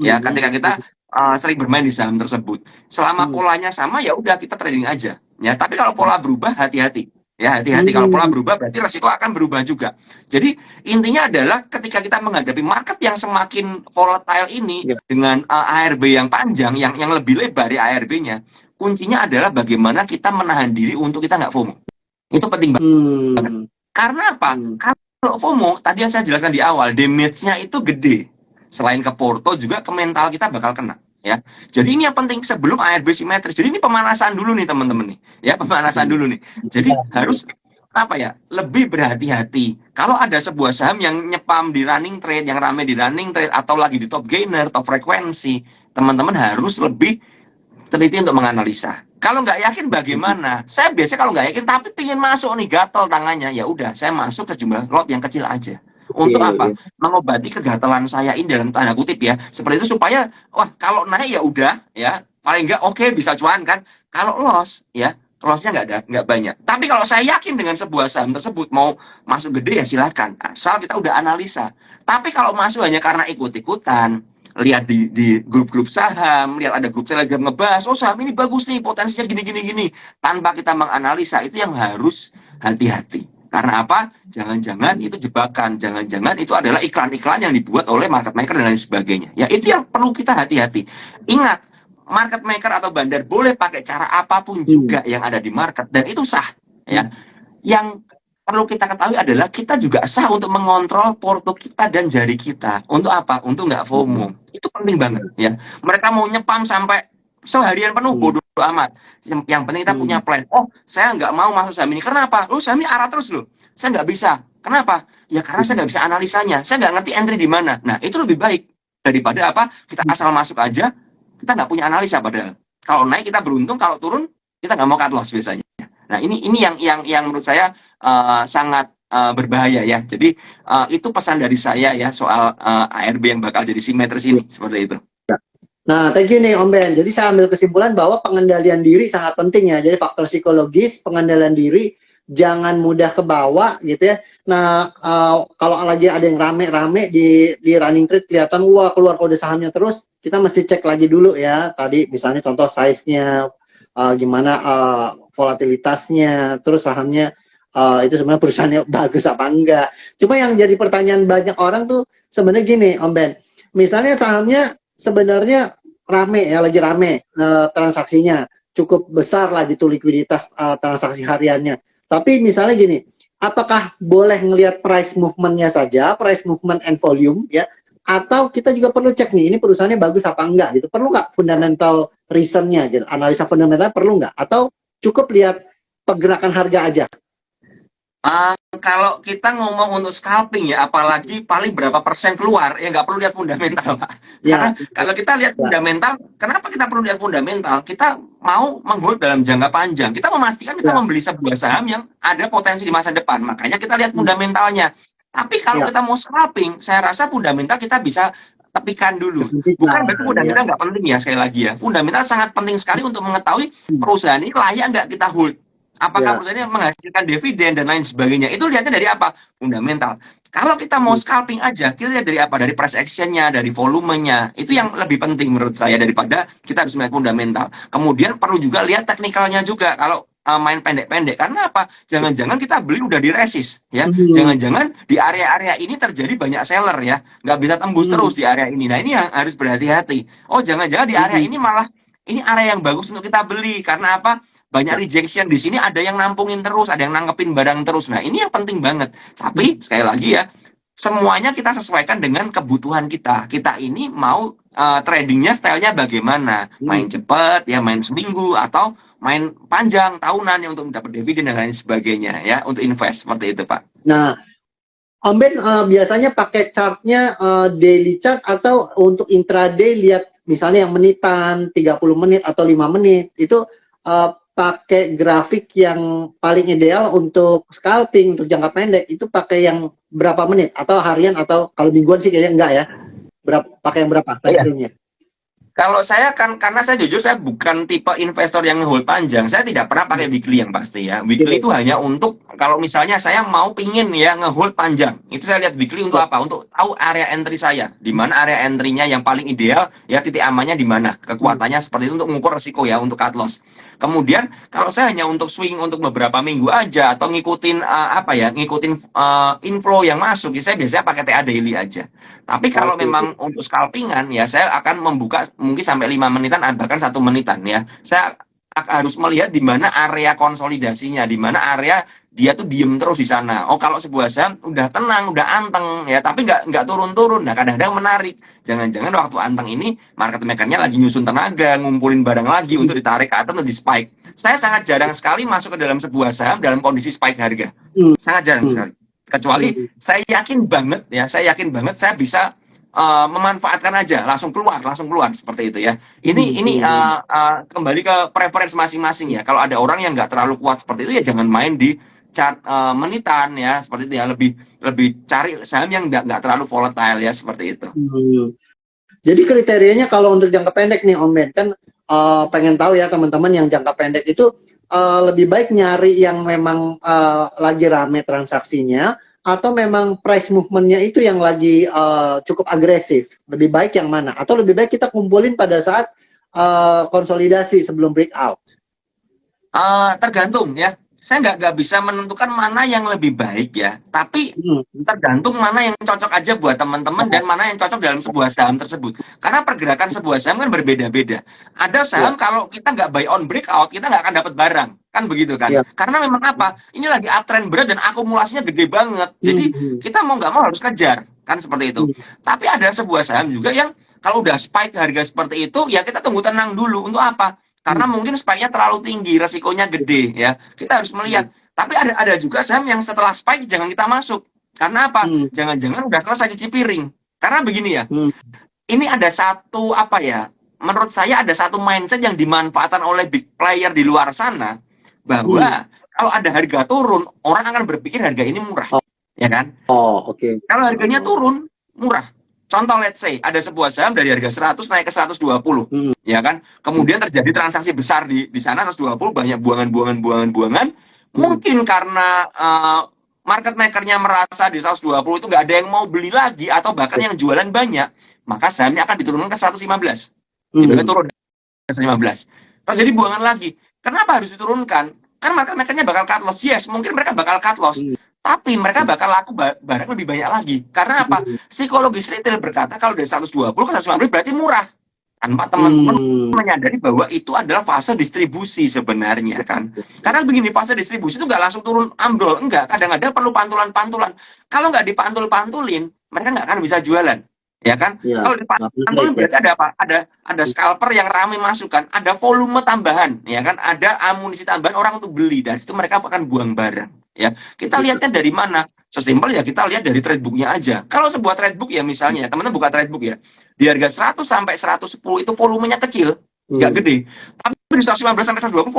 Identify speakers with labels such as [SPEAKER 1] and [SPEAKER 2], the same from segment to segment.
[SPEAKER 1] ya ketika kita sering bermain di saham tersebut. Selama polanya sama ya udah kita trading aja. Ya, tapi kalau pola berubah hati-hati. Ya, hati-hati kalau pola berubah berarti resiko akan berubah juga. Jadi intinya adalah ketika kita menghadapi market yang semakin volatile ini dengan ARB yang panjang, yang lebih lebar ya ARB-nya, kuncinya adalah bagaimana kita menahan diri untuk kita nggak FOMO. Itu penting banget. Karena apa? Kalau FOMO, tadi yang saya jelaskan di awal, damage-nya itu gede. Selain ke porto juga ke mental kita bakal kena. Ya, jadi ini yang penting sebelum ARB simetris. Jadi ini pemanasan dulu nih teman-teman nih, ya pemanasan dulu nih. Jadi harus apa ya? Lebih berhati-hati. Kalau ada sebuah saham yang nyepam di running trade, yang rame di running trade atau lagi di top gainer, top frekuensi, teman-teman harus lebih teliti untuk menganalisa. Kalau nggak yakin bagaimana? Saya biasanya kalau nggak yakin tapi ingin masuk nih gatel tangannya, ya udah saya masuk sejumlah lot yang kecil aja. Untuk apa? Mengobati kegatelan saya ini dalam tanda kutip ya. Seperti itu supaya wah kalau naik ya udah ya paling nggak oke, bisa cuan kan. Kalau loss ya lossnya nggak banyak. Tapi kalau saya yakin dengan sebuah saham tersebut mau masuk gede ya silakan. Asal kita udah analisa. Tapi kalau masuk hanya karena ikut-ikutan, lihat di grup-grup saham, lihat ada grup Telegram ngebahas, oh saham ini bagus nih, potensinya gini, tanpa kita menganalisa, itu yang harus hati-hati. Karena apa? Jangan-jangan itu jebakan, jangan-jangan itu adalah iklan-iklan yang dibuat oleh market maker dan lain sebagainya. Ya itu yang perlu kita hati-hati. Ingat, market maker atau bandar boleh pakai cara apapun juga yang ada di market dan itu sah. Ya, yang perlu kita ketahui adalah kita juga sah untuk mengontrol porto kita dan jari kita. Untuk apa? Untuk nggak FOMO. Itu penting banget ya. Mereka mau nyepam sampai seharian penuh, bodoh amat. Yang penting kita punya plan. Oh, saya nggak mau masuk saham ini. Kenapa? Oh, saham ini arah terus loh. Saya nggak bisa. Kenapa? Ya karena saya nggak bisa analisanya. Saya nggak ngerti entry di mana. Nah, itu lebih baik daripada apa? Kita asal masuk aja, kita nggak punya analisa padahal. Kalau naik kita beruntung, kalau turun kita nggak mau cut loss biasanya. Nah, ini yang menurut saya sangat berbahaya ya. Jadi itu pesan dari saya ya soal ARB yang bakal jadi simetris ini, seperti itu.
[SPEAKER 2] Nah, thank you nih Om Ben. Jadi saya ambil kesimpulan bahwa pengendalian diri sangat penting ya. Jadi faktor psikologis, pengendalian diri, jangan mudah ke bawah gitu ya. Nah, kalau lagi ada yang rame-rame di running trade kelihatan wah keluar kode sahamnya terus, kita mesti cek lagi dulu ya. Tadi misalnya contoh size-nya, gimana volatilitasnya, terus sahamnya itu sebenarnya perusahaannya bagus apa enggak. Cuma yang jadi pertanyaan banyak orang tuh sebenarnya gini Om Ben. Misalnya sahamnya sebenarnya rame ya, lagi rame transaksinya, cukup besar lah gitu likuiditas transaksi hariannya. Tapi misalnya gini, apakah boleh ngelihat price movement-nya saja, price movement and volume ya, atau kita juga perlu cek nih, ini perusahaannya bagus apa enggak gitu, perlu nggak fundamental reason-nya gitu, analisa fundamental perlu nggak, atau cukup lihat pergerakan harga aja?
[SPEAKER 1] Kalau kita ngomong untuk scalping ya, apalagi paling berapa persen keluar, ya nggak perlu lihat fundamental, Pak. Karena kalau kita lihat fundamental, kenapa kita perlu lihat fundamental? Kita mau menghold dalam jangka panjang. Kita memastikan kita membeli sebuah saham yang ada potensi di masa depan. Makanya kita lihat fundamentalnya. Tapi kalau kita mau scalping, saya rasa fundamental kita bisa tepikan dulu. Bukan berarti fundamental nggak penting ya, sekali lagi ya. Fundamental sangat penting sekali untuk mengetahui perusahaan ini layak nggak kita hold. Apakah perusahaan ini menghasilkan dividen dan lain sebagainya. Itu lihatnya dari apa? Fundamental. Kalau kita mau scalping aja, kita lihat dari apa? Dari price action-nya, dari volumenya. Itu yang lebih penting menurut saya daripada kita harus melihat fundamental. Kemudian perlu juga lihat teknikalnya juga. Kalau main pendek-pendek. Karena apa? Jangan-jangan kita beli udah di resist. Ya. Jangan-jangan di area-area ini terjadi banyak seller ya. Nggak bisa tembus terus di area ini. Nah ini yang harus berhati-hati. Oh jangan-jangan di area ini malah ini area yang bagus untuk kita beli. Karena apa? Banyak rejection di sini, ada yang nampungin terus, ada yang nangkepin barang terus. Nah, ini yang penting banget. Tapi sekali lagi ya, semuanya kita sesuaikan dengan kebutuhan kita. Kita ini mau tradingnya stylenya bagaimana? Main cepat, ya main seminggu, atau main panjang tahunan yang untuk mendapat dividen dan lain sebagainya ya, untuk invest seperti itu, Pak.
[SPEAKER 2] Nah, Om Ben biasanya pakai chartnya daily chart atau untuk intraday lihat misalnya yang menitan 30 menit atau 5 menit itu pakai grafik yang paling ideal untuk scalping untuk jangka pendek itu pakai yang berapa menit atau harian atau kalau mingguan sih kayaknya enggak ya, pakai yang berapa timeframe-nya?
[SPEAKER 1] Kalau saya kan, karena saya jujur saya bukan tipe investor yang hold panjang, saya tidak pernah pakai weekly yang pasti ya. Weekly
[SPEAKER 2] Oke.
[SPEAKER 1] itu hanya untuk kalau misalnya saya mau pingin ya ngehold panjang, itu saya lihat weekly untuk
[SPEAKER 2] Ya.
[SPEAKER 1] apa? Untuk tahu area entry saya, di mana area entry-nya yang paling ideal, ya titik amannya di mana,
[SPEAKER 2] Hmm.
[SPEAKER 1] kekuatannya seperti itu untuk mengukur resiko ya, untuk cut loss. Kemudian kalau saya hanya untuk swing untuk beberapa minggu aja atau ngikutin apa ya, ngikutin inflow yang masuk, ya saya biasanya pakai TA daily aja. Tapi kalau
[SPEAKER 2] Oke.
[SPEAKER 1] memang untuk scalpingan ya saya akan membuka mungkin sampai 5 menitan bahkan 1 menitan ya. Saya harus melihat di mana area konsolidasinya, di mana area dia tuh diem terus di sana. Oh kalau sebuah saham udah tenang, udah anteng ya, tapi nggak turun-turun. Nah kadang-kadang menarik. Jangan-jangan waktu anteng ini market makernya lagi nyusun tenaga, ngumpulin barang lagi
[SPEAKER 2] Hmm.
[SPEAKER 1] untuk ditarik ke atas atau di spike. Saya sangat jarang sekali masuk ke dalam sebuah saham dalam kondisi spike harga.
[SPEAKER 2] Hmm.
[SPEAKER 1] Sangat jarang
[SPEAKER 2] Hmm.
[SPEAKER 1] sekali. Kecuali
[SPEAKER 2] Hmm.
[SPEAKER 1] saya yakin banget ya, saya yakin banget saya bisa memanfaatkan aja, langsung keluar seperti itu ya. Ini
[SPEAKER 2] Hmm.
[SPEAKER 1] kembali ke preference masing-masing ya. Kalau ada orang yang nggak terlalu kuat seperti itu ya jangan main di chart menitan ya, seperti itu ya. Lebih lebih cari saham yang nggak terlalu volatile ya, seperti itu.
[SPEAKER 2] Hmm. Jadi kriterianya kalau untuk jangka pendek nih Om Ben, kan pengen tahu ya teman-teman yang jangka pendek itu lebih baik nyari yang memang lagi rame transaksinya atau memang price movement-nya itu yang lagi cukup agresif. Lebih baik yang mana? Atau lebih baik kita kumpulin pada saat konsolidasi sebelum breakout?
[SPEAKER 1] Tergantung ya. Saya nggak bisa menentukan mana yang lebih baik ya. Tapi
[SPEAKER 2] Hmm.
[SPEAKER 1] tergantung mana yang cocok aja buat teman-teman dan mana yang cocok dalam sebuah saham tersebut. Karena pergerakan sebuah saham kan berbeda-beda. Ada
[SPEAKER 2] Ya,
[SPEAKER 1] saham kalau kita nggak buy on breakout, kita nggak akan dapat barang. Kan begitu kan?
[SPEAKER 2] ya.
[SPEAKER 1] Karena memang apa? Ini lagi uptrend berat dan akumulasinya gede banget. Jadi
[SPEAKER 2] Hmm.
[SPEAKER 1] kita mau nggak mau harus kejar. Kan seperti itu.
[SPEAKER 2] Hmm.
[SPEAKER 1] Tapi ada sebuah saham juga yang kalau udah spike harga seperti itu, ya kita tunggu tenang dulu. Untuk apa? Karena
[SPEAKER 2] Hmm.
[SPEAKER 1] mungkin spike-nya terlalu tinggi, resikonya gede ya. Kita harus
[SPEAKER 2] Hmm.
[SPEAKER 1] melihat. Tapi ada juga saham yang setelah spike jangan kita masuk. Karena apa?
[SPEAKER 2] Hmm.
[SPEAKER 1] Jangan-jangan udah selesai cuci piring. Karena begini ya,
[SPEAKER 2] Hmm.
[SPEAKER 1] ini ada satu apa ya? Menurut saya ada satu mindset yang dimanfaatkan oleh big player di luar sana
[SPEAKER 2] Hmm.
[SPEAKER 1] bahwa kalau ada harga turun, orang akan berpikir harga ini murah,
[SPEAKER 2] Oh,
[SPEAKER 1] ya kan?
[SPEAKER 2] oh, oke.
[SPEAKER 1] Kalau harganya
[SPEAKER 2] Oh.
[SPEAKER 1] turun, murah. Contoh let's say ada sebuah saham dari harga 100 naik ke 120,
[SPEAKER 2] Hmm.
[SPEAKER 1] ya kan? Kemudian terjadi transaksi besar di sana 120, banyak buangan.
[SPEAKER 2] Hmm.
[SPEAKER 1] Mungkin karena market makernya merasa di 120 itu nggak ada yang mau beli lagi atau bahkan yang jualan banyak, maka sahamnya akan diturunkan ke 115. Gitu,
[SPEAKER 2] Hmm.
[SPEAKER 1] turun ke 115. Terjadi buangan lagi. Kenapa harus diturunkan? Kan market makernya bakal cut loss. Yes, mungkin mereka bakal cut loss.
[SPEAKER 2] Hmm.
[SPEAKER 1] Tapi mereka bakal laku barang lebih banyak lagi. Karena apa?
[SPEAKER 2] Hmm.
[SPEAKER 1] Psikologis retail berkata kalau dari 120 ke 150 berarti murah. Tanpa teman-teman
[SPEAKER 2] Hmm.
[SPEAKER 1] menyadari bahwa itu adalah fase distribusi sebenarnya kan. Karena begini, fase distribusi itu nggak langsung turun ambrol. Enggak, kadang-kadang perlu pantulan-pantulan. Kalau nggak dipantul-pantulin, mereka nggak akan bisa jualan. Ya kan?
[SPEAKER 2] Ya,
[SPEAKER 1] Kalau
[SPEAKER 2] nggak
[SPEAKER 1] dipantulin
[SPEAKER 2] menarik ya.
[SPEAKER 1] berarti ada apa? Ada scalper yang ramai masukkan, ada volume tambahan, ya kan? Ada amunisi tambahan orang untuk beli, dan situ mereka akan buang barang. Ya, kita lihatnya dari mana? Sesimpel ya kita lihat dari trade book-nya aja. Kalau sebuah trade book ya misalnya, teman-teman buka trade book ya, di harga 100 sampai 110 itu volumenya kecil, nggak
[SPEAKER 2] Hmm.
[SPEAKER 1] gede. Tapi di 115 sampai 120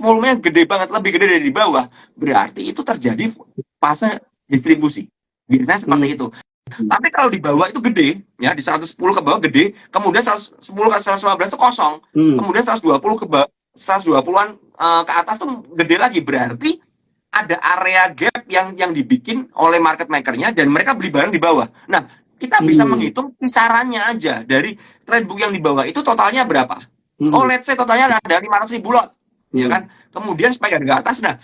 [SPEAKER 1] volumenya gede banget, lebih gede dari di bawah. Berarti itu terjadi fase distribusi. Biasanya seperti
[SPEAKER 2] Hmm.
[SPEAKER 1] itu. Tapi kalau di bawah itu gede, ya di 110 ke bawah gede, kemudian 110 ke 115 itu kosong,
[SPEAKER 2] Hmm.
[SPEAKER 1] kemudian 120 ke bawah, 120-an ke atas tuh gede lagi, berarti ada area gap yang dibikin oleh market makernya dan mereka beli barang di bawah. Nah, kita bisa
[SPEAKER 2] Hmm.
[SPEAKER 1] menghitung kisarannya aja dari trade book yang di bawah itu totalnya berapa. Oh,
[SPEAKER 2] Hmm.
[SPEAKER 1] let's say totalnya ada 500.000 lot, ya
[SPEAKER 2] Hmm.
[SPEAKER 1] kan? Kemudian spike harga atas, nah,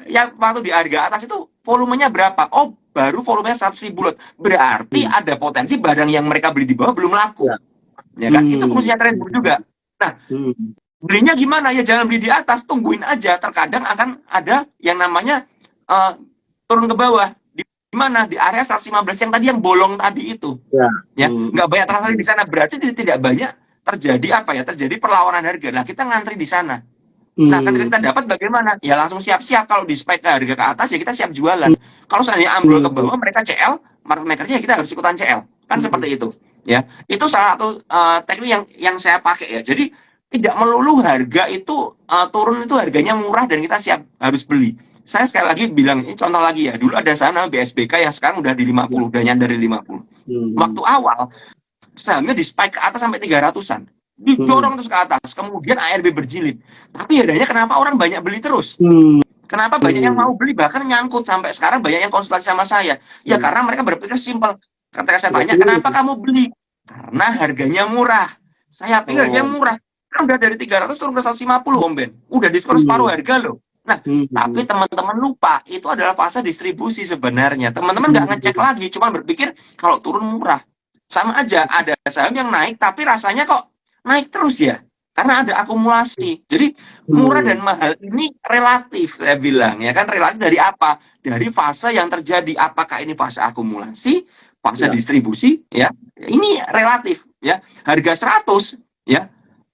[SPEAKER 1] yang waktu di harga atas itu volumenya berapa? Oh, baru volumenya 100.000 lot. Berarti
[SPEAKER 2] Hmm.
[SPEAKER 1] ada potensi barang yang mereka beli di bawah belum laku,
[SPEAKER 2] Ya.
[SPEAKER 1] ya kan? Itu
[SPEAKER 2] Hmm.
[SPEAKER 1] fungsinya trade book juga. Nah,
[SPEAKER 2] Hmm.
[SPEAKER 1] belinya gimana ya? Jangan beli di atas, tungguin aja. Terkadang akan ada yang namanya uh, turun ke bawah. Di mana? Di area 115 yang tadi yang bolong tadi itu.
[SPEAKER 2] Ya.
[SPEAKER 1] Ya,
[SPEAKER 2] Hmm.
[SPEAKER 1] nggak banyak transaksi di sana. Berarti tidak banyak terjadi apa ya? Terjadi perlawanan harga. Nah, kita ngantri di sana. Nah, ketika
[SPEAKER 2] Hmm.
[SPEAKER 1] kita dapat bagaimana? Ya langsung siap-siap. Kalau di spike harga ke atas ya kita siap jualan.
[SPEAKER 2] Hmm.
[SPEAKER 1] Kalau seandainya ambrol ke
[SPEAKER 2] Hmm.
[SPEAKER 1] bawah, mereka CL, market makernya ya kita harus ikutan CL. Kan
[SPEAKER 2] Hmm.
[SPEAKER 1] seperti itu. Ya, itu salah satu teknik yang saya pakai ya. Jadi tidak melulu harga itu turun itu harganya murah dan kita siap harus beli. Saya sekali lagi bilang, ini contoh lagi ya. Dulu ada sana BSBK yang sekarang udah di 50, udah nyandar di 50.
[SPEAKER 2] Hmm.
[SPEAKER 1] Waktu awal sahamnya di spike ke atas sampai 300-an. didorong terus ke atas, kemudian ARB berjilid. Tapi adanya kenapa orang banyak beli terus? Kenapa banyak yang mau beli, bahkan nyangkut sampai sekarang banyak yang konsultasi sama saya. Ya karena mereka berpikir simpel. Ketika saya tanya, kenapa kamu beli? Karena harganya murah. Saya pikir harganya murah. Kan udah dari 300 turun ke 150, Om Ben. Udah diskon separuh harga loh. Nah, tapi teman-teman lupa, itu adalah fase distribusi sebenarnya. Teman-teman nggak ngecek lagi, cuma berpikir kalau turun murah. Sama aja, ada saham yang naik, tapi rasanya kok naik terus ya. Karena ada akumulasi. Jadi murah dan mahal ini relatif, saya bilang ya kan, relatif dari apa? Dari fase yang terjadi. Apakah ini fase akumulasi, fase distribusi, ya? Ini relatif, ya. Harga 100, ya,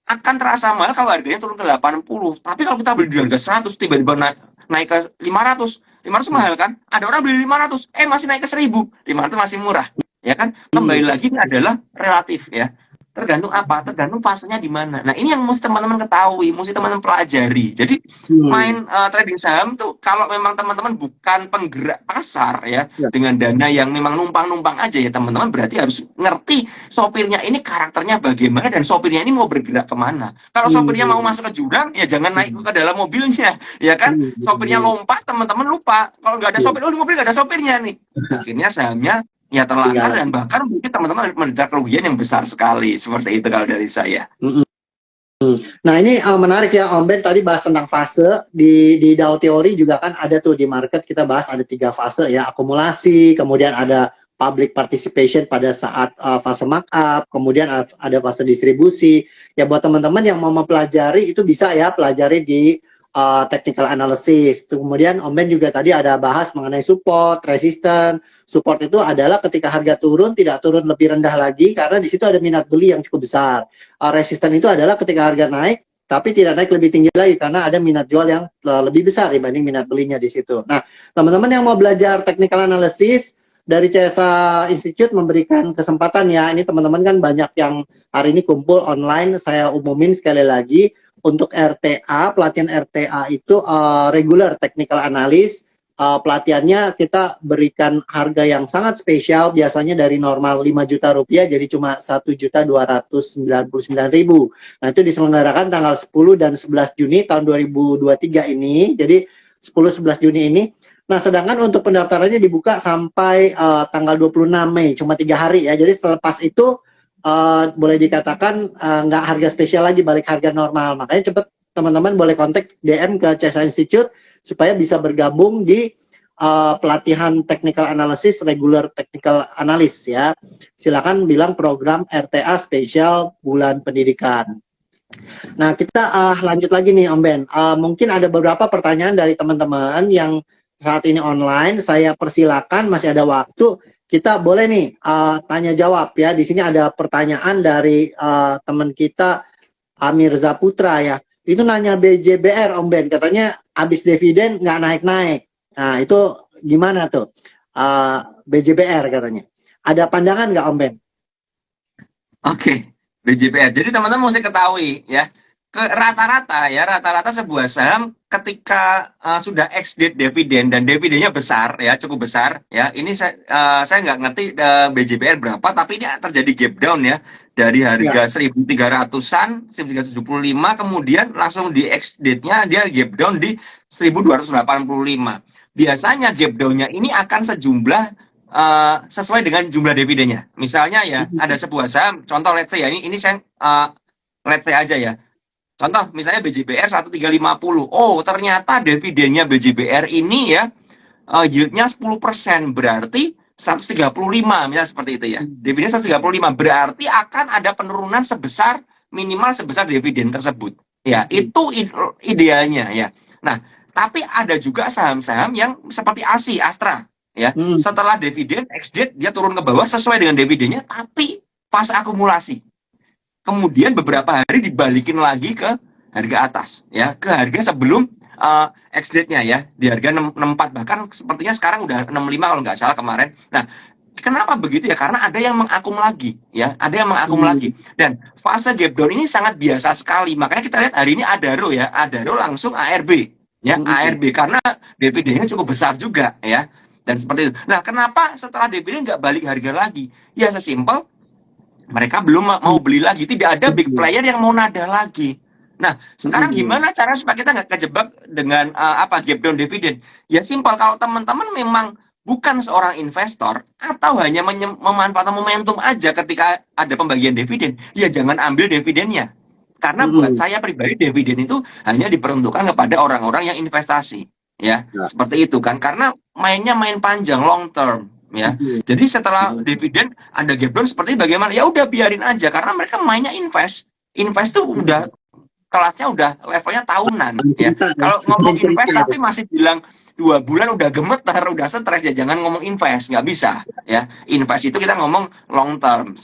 [SPEAKER 1] akan terasa mahal kalau harganya turun ke 80. Tapi kalau kita beli di harga 100, tiba-tiba naik ke 500. 500 mahal kan? Ada orang beli 500, masih naik ke 1000. 500 masih murah, ya kan? Kembali lagi ini adalah relatif, ya. Tergantung apa? Tergantung fasenya di mana. Nah, ini yang mesti teman-teman ketahui, mesti teman-teman pelajari. Jadi main trading saham tuh kalau memang teman-teman bukan penggerak pasar ya, dengan dana yang memang numpang-numpang aja ya, teman-teman berarti harus ngerti sopirnya ini karakternya bagaimana dan sopirnya ini mau bergerak kemana. Kalau sopirnya mau masuk ke jurang, ya jangan naik ke dalam mobilnya, ya kan? Sopirnya lompat, teman-teman lupa. Kalau nggak ada sopir, di mobil nggak ada sopirnya nih. Akhirnya sahamnya ya terlantar dan bahkan mungkin teman-teman menderita kerugian yang besar sekali. Seperti itu kalau dari saya.
[SPEAKER 2] Nah ini menarik ya Om Ben, tadi bahas tentang fase di Dow Theory juga kan ada tuh di market, kita bahas ada 3 fase ya, akumulasi, kemudian ada public participation pada saat fase markup, kemudian ada fase distribusi. Ya buat teman-teman yang mau mempelajari itu bisa ya pelajari di technical analysis. Kemudian Om Ben juga tadi ada bahas mengenai support, resistance. Support itu adalah ketika harga turun tidak turun lebih rendah lagi karena di situ ada minat beli yang cukup besar. Resistance itu adalah ketika harga naik tapi tidak naik lebih tinggi lagi karena ada minat jual yang lebih besar dibanding minat belinya di situ. Nah, teman-teman yang mau belajar technical analysis dari CSA Institute memberikan kesempatan ya. Ini teman-teman kan banyak yang hari ini kumpul online. Saya umumin sekali lagi untuk RTA, pelatihan RTA itu regular technical analysis. Pelatihannya kita berikan harga yang sangat spesial, biasanya dari normal 5 juta rupiah jadi cuma 1.299.000. Nah itu diselenggarakan tanggal 10 dan 11 Juni tahun 2023 ini, jadi 10-11 Juni ini. Nah sedangkan untuk pendaftarannya dibuka sampai tanggal 26 Mei, cuma 3 hari ya, jadi selepas itu boleh dikatakan nggak harga spesial lagi, balik harga normal. Makanya cepet teman-teman boleh kontak DM ke CSA Institute supaya bisa bergabung di pelatihan technical analysis, regular technical analysis ya. Silakan bilang program RTA spesial bulan pendidikan. Nah kita lanjut lagi nih Om Ben. Mungkin ada beberapa pertanyaan dari teman-teman yang saat ini online. Saya persilakan, masih ada waktu. Kita boleh nih tanya jawab ya. Di sini ada pertanyaan dari teman kita Amir Zaputra ya. Itu nanya BJBR Om Ben, katanya habis dividen nggak naik-naik. Nah itu gimana tuh BJBR katanya? Ada pandangan nggak Om Ben?
[SPEAKER 1] Oke, BJBR. Jadi teman-teman mesti ketahui ya, rata-rata sebuah saham ketika sudah ex-date dividen dan dividennya besar ya, cukup besar ya. Ini saya nggak ngerti BJBR berapa, tapi ini terjadi gap down ya dari harga 1.300-an, 1.375, kemudian langsung di ex-date-nya dia gap down di 1.285. Biasanya gap down-nya ini akan sejumlah sesuai dengan jumlah dividennya. Misalnya ya ada sebuah saham, contoh let's say ya, ini saya let's say aja ya. Contoh misalnya BJBR 1350. Oh, ternyata dividennya BJBR ini ya yieldnya 10%, berarti 135 misalnya seperti itu ya. Dividen 135 berarti akan ada penurunan minimal sebesar dividen tersebut. Ya, itu idealnya ya. Nah, tapi ada juga saham-saham yang seperti ASI, Astra ya. Setelah dividen ex-date dia turun ke bawah sesuai dengan dividennya tapi fase akumulasi. Kemudian beberapa hari dibalikin lagi ke harga atas ya, ke harga sebelum ex-date-nya ya, di harga 64, bahkan sepertinya sekarang udah 65 kalau nggak salah kemarin. Nah, kenapa begitu ya? Karena ada yang mengakum lagi ya, ada yang mengakum lagi. Dan fase gap down ini sangat biasa sekali. Makanya kita lihat hari ini Adaro ya, Adaro langsung ARB ya, ARB karena dividennya cukup besar juga ya. Dan seperti itu. Nah, kenapa setelah dividen nggak balik harga lagi? Ya sesimpel Mereka belum mau beli lagi, tidak ada big
[SPEAKER 2] Betul.
[SPEAKER 1] player yang mau nada lagi. Nah, sekarang gimana cara supaya kita nggak kejebak dengan gap down dividend? Ya simpel, kalau teman-teman memang bukan seorang investor atau hanya memanfaatkan momentum aja ketika ada pembagian dividen, ya jangan ambil dividennya. Karena buat saya pribadi dividen itu hanya diperuntukkan kepada orang-orang yang investasi, ya.
[SPEAKER 2] Ya.
[SPEAKER 1] Seperti itu kan, karena mainnya main panjang, long term, ya. Jadi setelah dividen ada gap down seperti bagaimana? Ya udah biarin aja karena mereka mainnya invest. Invest tuh udah kelasnya udah levelnya tahunan ya. Kalau ngomong invest tapi masih bilang 2 bulan udah gemeter, udah stres, ya jangan ngomong invest, nggak bisa ya. Invest itu kita ngomong long term.